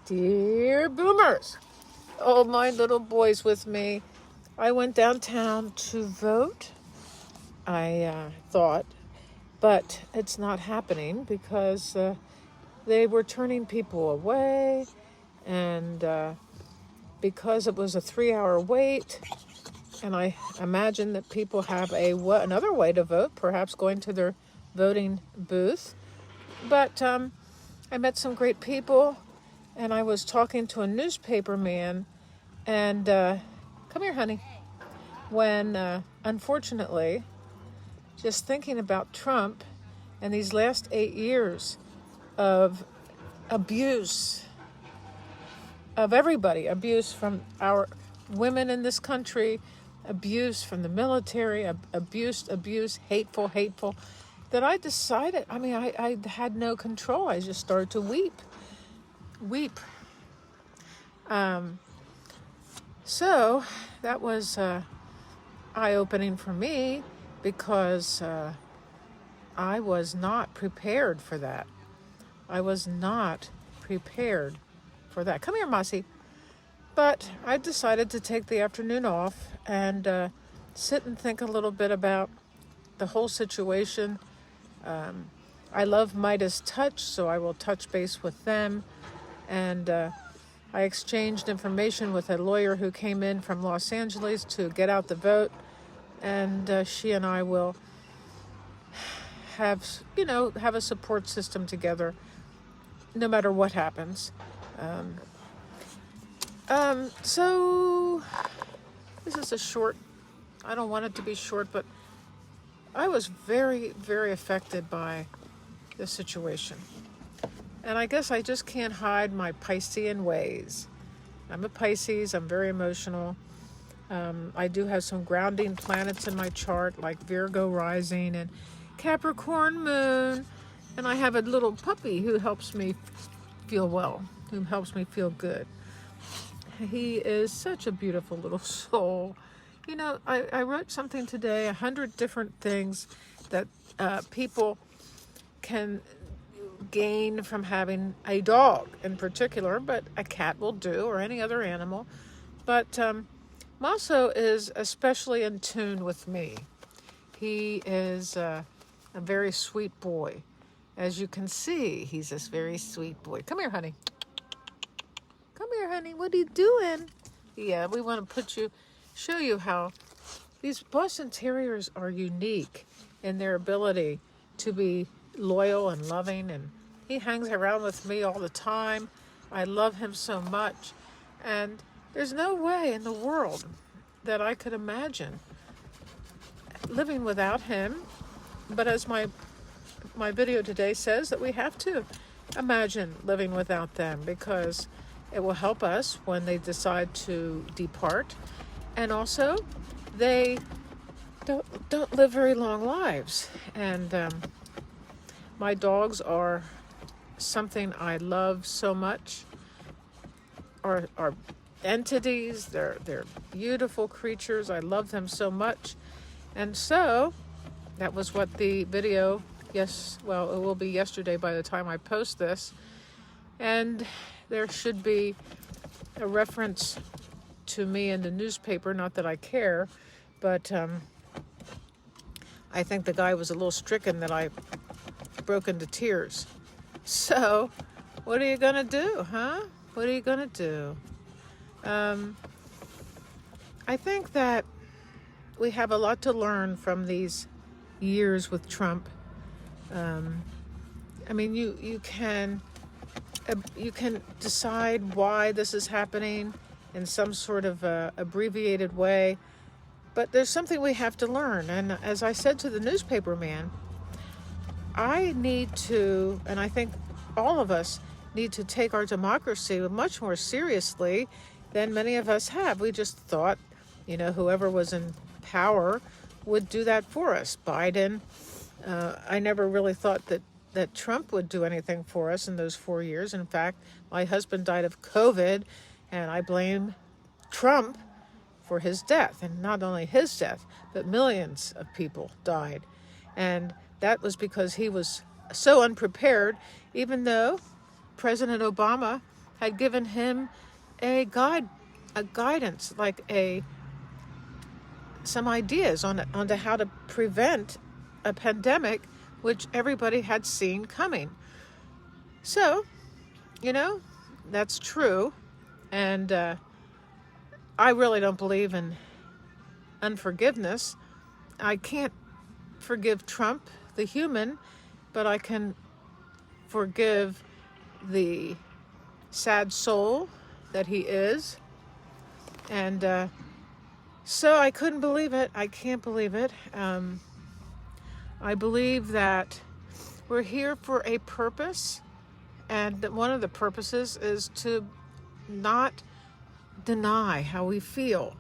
Dear boomers, oh, my little boy's with me. I went downtown to vote, I thought, but it's not happening because they were turning people away, and because it was a 3-hour wait, and I imagine that people have another way to vote, perhaps going to their voting booth. But I met some great people, and I was talking to a newspaper man, and come here, honey. When, unfortunately, just thinking about Trump and these last 8 years of abuse of everybody, abuse from our women in this country, abuse from the military, abuse, hateful, that I decided, I had no control. I just started to weep. So that was eye-opening for me because I was not prepared for that. I was not prepared for that. Come here, Mossy. But I decided to take the afternoon off and sit and think a little bit about the whole situation. I love Midas Touch, so I will touch base with them. And I exchanged information with a lawyer who came in from Los Angeles to get out the vote. And she and I will have a support system together no matter what happens. So this is a short, I don't want it to be short, but I was very, very affected by the situation. And I guess I just can't hide my Piscean ways. I'm a Pisces, I'm very emotional. I do have some grounding planets in my chart, like Virgo rising and Capricorn moon. And I have a little puppy who helps me feel well, who helps me feel good. He is such a beautiful little soul. I wrote something today, 100 different things that people can gain from having a dog in particular, but a cat will do, or any other animal. But Maso is especially in tune with me. He is a very sweet boy. As you can see, he's this very sweet boy. Come here, honey. Come here, honey. What are you doing? Yeah, we want to show you how these Boston Terriers are unique in their ability to be loyal and loving. And he hangs around with me all the time. I love him so much. And there's no way in the world that I could imagine living without him. But as my video today says, that we have to imagine living without them, because it will help us when they decide to depart. And also, they don't live very long lives. And my dogs are something I love so much. Are entities. They're beautiful creatures. I love them so much. And so that was what the video, it will be yesterday by the time I post this. And there should be a reference to me in the newspaper, not that I care, but I think the guy was a little stricken that I broke into tears. So, what are you going to do, huh? What are you going to do? I think that we have a lot to learn from these years with Trump. You can decide why this is happening in some sort of abbreviated way, but there's something we have to learn. And as I said to the newspaper man, I need to, and I think all of us need to take our democracy much more seriously than many of us have. We just thought, whoever was in power would do that for us. Biden, I never really thought that Trump would do anything for us in those 4 years. In fact, my husband died of COVID, and I blame Trump for his death. And not only his death, but millions of people died. And that was because he was so unprepared, even though President Obama had given him a guidance, like some ideas on how to prevent a pandemic, which everybody had seen coming. So, that's true. And I really don't believe in unforgiveness. I can't forgive Trump, the human, but I can forgive the sad soul that he is. And so I couldn't believe it. I can't believe it. I believe that we're here for a purpose, and that one of the purposes is to not deny how we feel.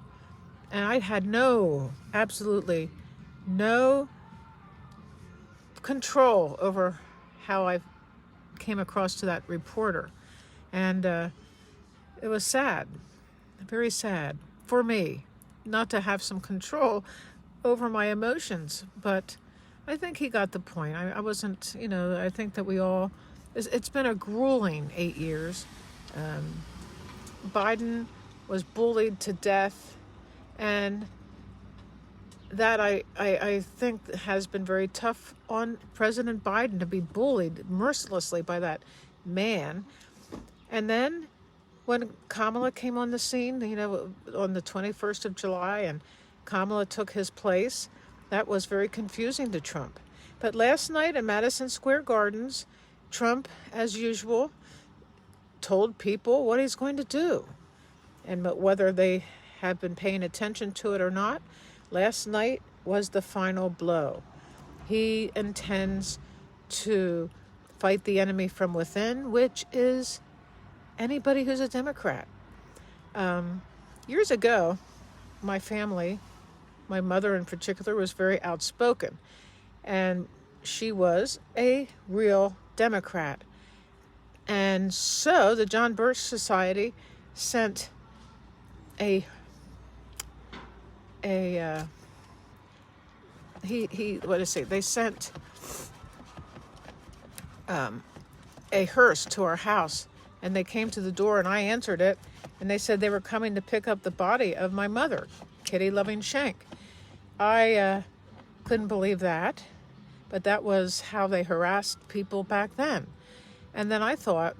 And I had absolutely no control over how I came across to that reporter. And it was sad, very sad for me not to have some control over my emotions. But I think he got the point. I wasn't, I think that we all, it's been a grueling 8 years. Biden was bullied to death, and that I think has been very tough on President Biden, to be bullied mercilessly by that man. And then when Kamala came on the scene, on the 21st of July, and Kamala took his place, that was very confusing to Trump. But last night in Madison Square Gardens, Trump, as usual, told people what he's going to do. And whether they have been paying attention to it or not, last night was the final blow. He intends to fight the enemy from within, which is anybody who's a Democrat. Years ago, my family, my mother in particular, was very outspoken. And she was a real Democrat. And so the John Birch Society sent they sent a hearse to our house, and they came to the door, and I answered it, and they said they were coming to pick up the body of my mother, Kitty Loving Shank. I couldn't believe that, but that was how they harassed people back then. And then I thought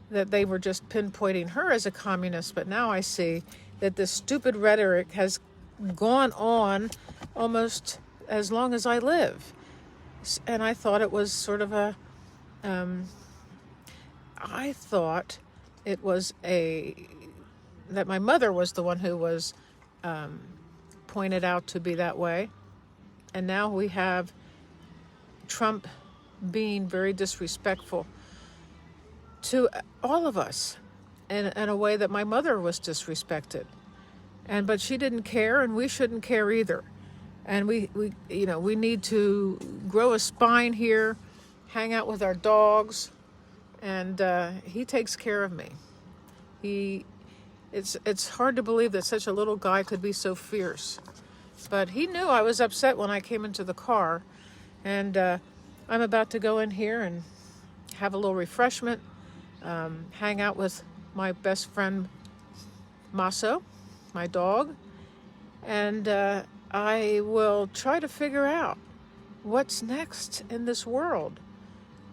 that they were just pinpointing her as a communist, but now I see that this stupid rhetoric has gone on almost as long as I live. And I thought it was sort of that my mother was the one who was pointed out to be that way. And now we have Trump being very disrespectful to all of us in a way that my mother was disrespected. But she didn't care, and we shouldn't care either. And we need to grow a spine here, hang out with our dogs, and he takes care of me. It's hard to believe that such a little guy could be so fierce. But he knew I was upset when I came into the car, and I'm about to go in here and have a little refreshment, hang out with my best friend Maso, my dog, and I will try to figure out what's next in this world.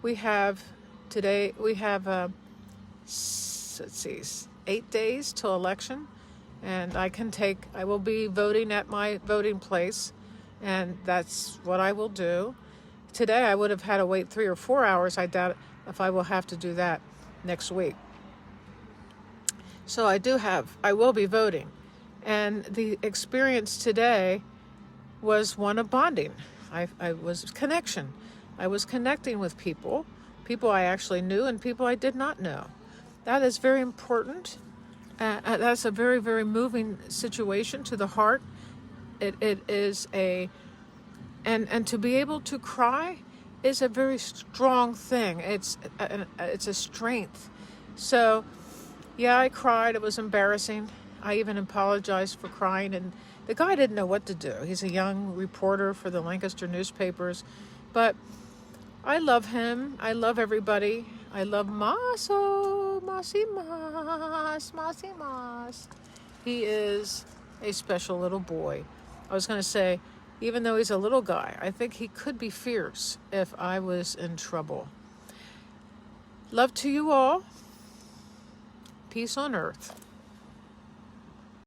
We have 8 days till election, and I will be voting at my voting place, and that's what I will do. Today I would have had to wait 3 or 4 hours. I doubt if I will have to do that next week. So I will be voting. And the experience today was one of bonding. I was connection. I was connecting with people I actually knew and people I did not know. That is very important. That's a very, very moving situation to the heart. It is and to be able to cry is a very strong thing. It's a strength. So, yeah, I cried. It was embarrassing. I even apologized for crying, and the guy didn't know what to do. He's a young reporter for the Lancaster newspapers, but I love him. I love everybody. I love Maso. Masimas. He is a special little boy. I was going to say, even though he's a little guy, I think he could be fierce if I was in trouble. Love to you all. Peace on earth.